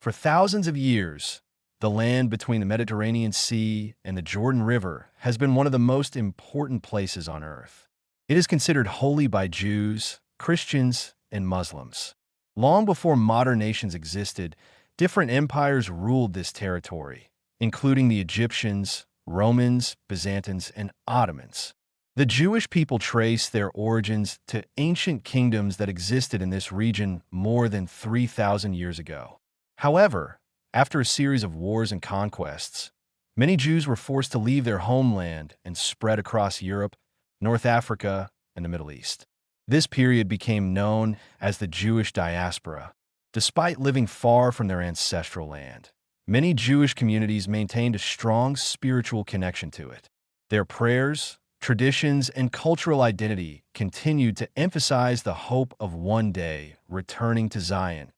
For thousands of years, the land between the Mediterranean Sea and the Jordan River has been one of the most important places on earth. It is considered holy by Jews, Christians, and Muslims. Long before modern nations existed, different empires ruled this territory, including the Egyptians, Romans, Byzantines, and Ottomans. The Jewish people trace their origins to ancient kingdoms that existed in this region more than 3,000 years ago. However, after a series of wars and conquests, many Jews were forced to leave their homeland and spread across Europe, North Africa, and the Middle East. This period became known as the Jewish diaspora. Despite living far from their ancestral land, many Jewish communities maintained a strong spiritual connection to it. Their prayers, traditions, and cultural identity continued to emphasize the hope of one day returning to Zion,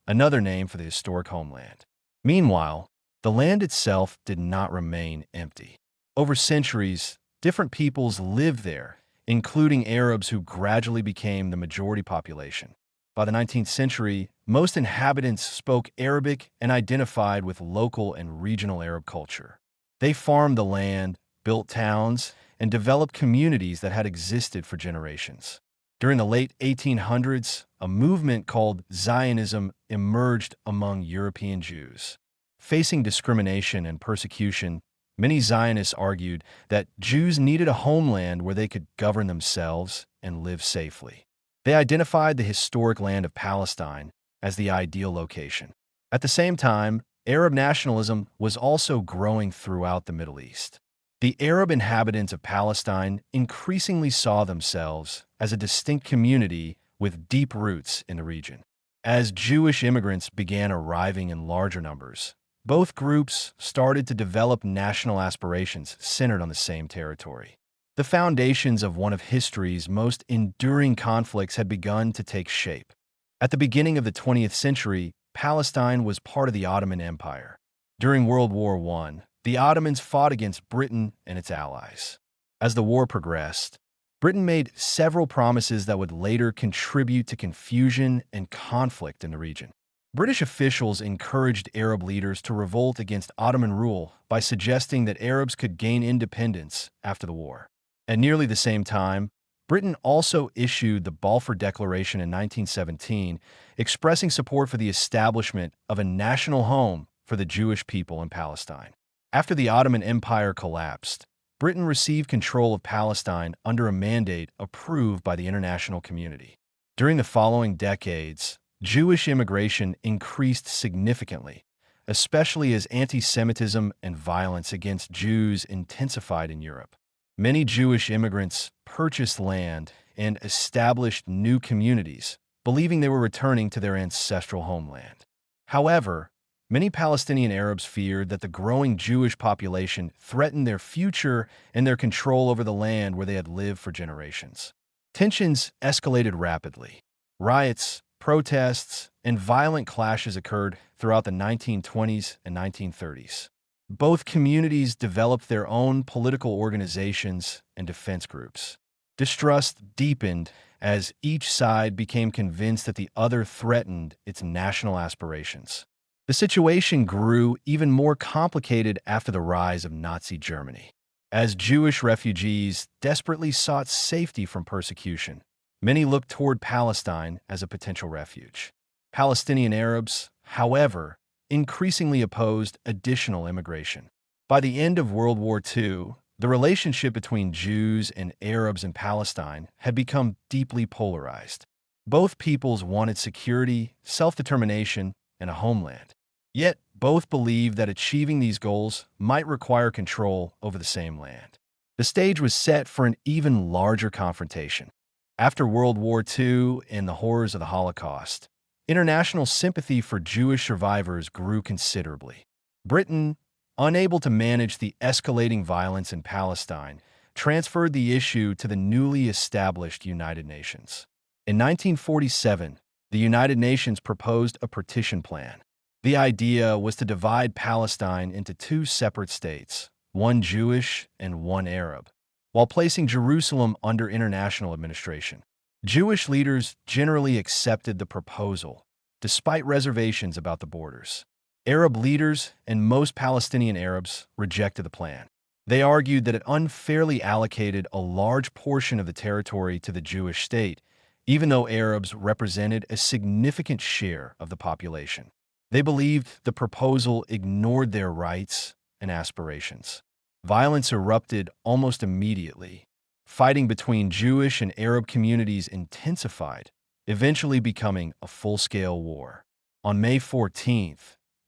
another name for the historic homeland. Meanwhile, the land itself did not remain empty. Over centuries, different peoples lived there, including Arabs who gradually became the majority population. By the 19th century, most inhabitants spoke Arabic and identified with local and regional Arab culture. They farmed the land, built towns, and developed communities that had existed for generations. During the late 1800s, a movement called Zionism emerged among European Jews. Facing discrimination and persecution, many Zionists argued that Jews needed a homeland where they could govern themselves and live safely. They identified the historic land of Palestine as the ideal location. At the same time, Arab nationalism was also growing throughout the Middle East. The Arab inhabitants of Palestine increasingly saw themselves as a distinct community with deep roots in the region. As Jewish immigrants began arriving in larger numbers, both groups started to develop national aspirations centered on the same territory. The foundations of one of history's most enduring conflicts had begun to take shape. At the beginning of the 20th century, Palestine was part of the Ottoman Empire. During World War I, the Ottomans fought against Britain and its allies. As the war progressed, Britain made several promises that would later contribute to confusion and conflict in the region. British officials encouraged Arab leaders to revolt against Ottoman rule by suggesting that Arabs could gain independence after the war. At nearly the same time, Britain also issued the Balfour Declaration in 1917, expressing support for the establishment of a national home for the Jewish people in Palestine. After the Ottoman Empire collapsed, Britain received control of Palestine under a mandate approved by the international community. During the following decades, Jewish immigration increased significantly, especially as anti-Semitism and violence against Jews intensified in Europe. Many Jewish immigrants purchased land and established new communities, believing they were returning to their ancestral homeland. However, many Palestinian Arabs feared that the growing Jewish population threatened their future and their control over the land where they had lived for generations. Tensions escalated rapidly. Riots, protests, and violent clashes occurred throughout the 1920s and 1930s. Both communities developed their own political organizations and defense groups. Distrust deepened as each side became convinced that the other threatened its national aspirations. The situation grew even more complicated after the rise of Nazi Germany. As Jewish refugees desperately sought safety from persecution, many looked toward Palestine as a potential refuge. Palestinian Arabs, however, increasingly opposed additional immigration. By the end of World War II, the relationship between Jews and Arabs in Palestine had become deeply polarized. Both peoples wanted security, self-determination, and a homeland. Yet, both believed that achieving these goals might require control over the same land. The stage was set for an even larger confrontation. After World War II and the horrors of the Holocaust, international sympathy for Jewish survivors grew considerably. Britain, unable to manage the escalating violence in Palestine, transferred the issue to the newly established United Nations. In 1947, the United Nations proposed a partition plan. The idea was to divide Palestine into two separate states, one Jewish and one Arab, while placing Jerusalem under international administration. Jewish leaders generally accepted the proposal, despite reservations about the borders. Arab leaders and most Palestinian Arabs rejected the plan. They argued that it unfairly allocated a large portion of the territory to the Jewish state, even though Arabs represented a significant share of the population. They believed the proposal ignored their rights and aspirations. Violence erupted almost immediately. Fighting between Jewish and Arab communities intensified, eventually becoming a full-scale war. On May 14,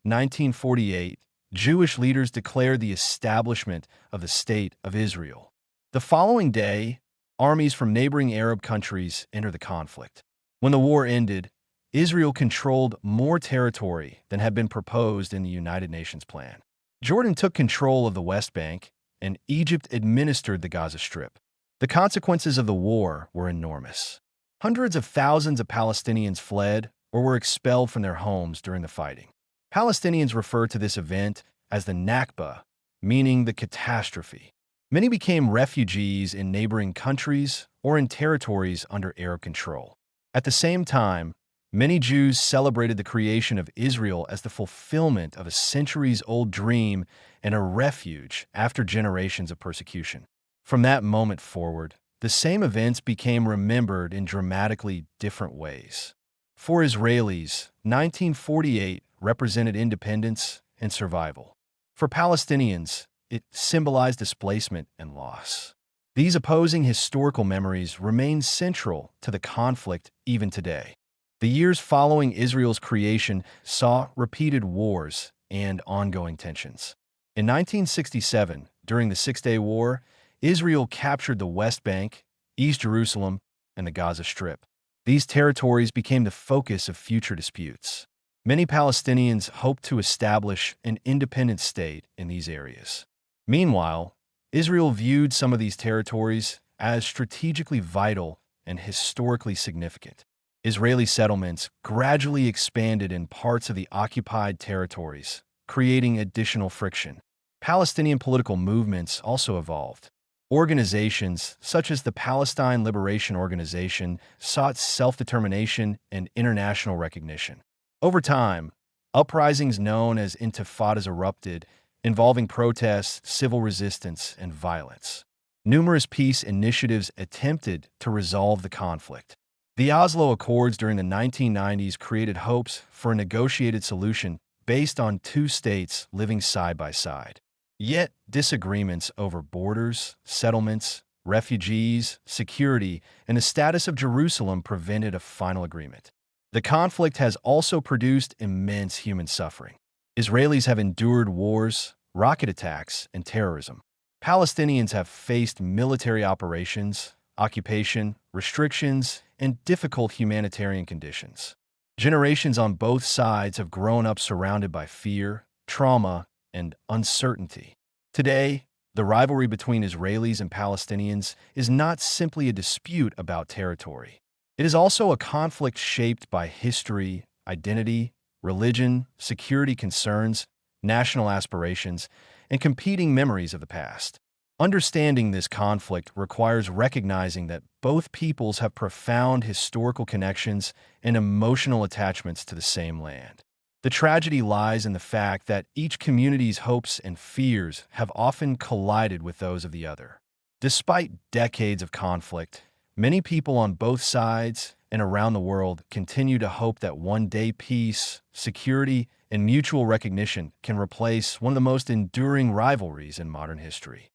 1948, Jewish leaders declared the establishment of the State of Israel. The following day, armies from neighboring Arab countries entered the conflict. When the war ended, Israel controlled more territory than had been proposed in the United Nations plan. Jordan took control of the West Bank, and Egypt administered the Gaza Strip. The consequences of the war were enormous. Hundreds of thousands of Palestinians fled or were expelled from their homes during the fighting. Palestinians refer to this event as the Nakba, meaning the catastrophe. Many became refugees in neighboring countries or in territories under Arab control. At the same time, many Jews celebrated the creation of Israel as the fulfillment of a centuries-old dream and a refuge after generations of persecution. From that moment forward, the same events became remembered in dramatically different ways. For Israelis, 1948 represented independence and survival. For Palestinians, it symbolized displacement and loss. These opposing historical memories remain central to the conflict even today. The years following Israel's creation saw repeated wars and ongoing tensions. In 1967, during the Six-Day War, Israel captured the West Bank, East Jerusalem, and the Gaza Strip. These territories became the focus of future disputes. Many Palestinians hoped to establish an independent state in these areas. Meanwhile, Israel viewed some of these territories as strategically vital and historically significant. Israeli settlements gradually expanded in parts of the occupied territories, creating additional friction. Palestinian political movements also evolved. Organizations such as the Palestine Liberation Organization sought self-determination and international recognition. Over time, uprisings known as intifadas erupted, involving protests, civil resistance, and violence. Numerous peace initiatives attempted to resolve the conflict. The Oslo Accords during the 1990s created hopes for a negotiated solution based on two states living side by side. Yet, disagreements over borders, settlements, refugees, security, and the status of Jerusalem prevented a final agreement. The conflict has also produced immense human suffering. Israelis have endured wars, rocket attacks, and terrorism. Palestinians have faced military operations, occupation, restrictions, and difficult humanitarian conditions. Generations on both sides have grown up surrounded by fear, trauma, and uncertainty. Today, the rivalry between Israelis and Palestinians is not simply a dispute about territory. It is also a conflict shaped by history, identity, religion, security concerns, national aspirations, and competing memories of the past. Understanding this conflict requires recognizing that both peoples have profound historical connections and emotional attachments to the same land. The tragedy lies in the fact that each community's hopes and fears have often collided with those of the other. Despite decades of conflict, many people on both sides and around the world continue to hope that one day peace, security, and mutual recognition can replace one of the most enduring rivalries in modern history.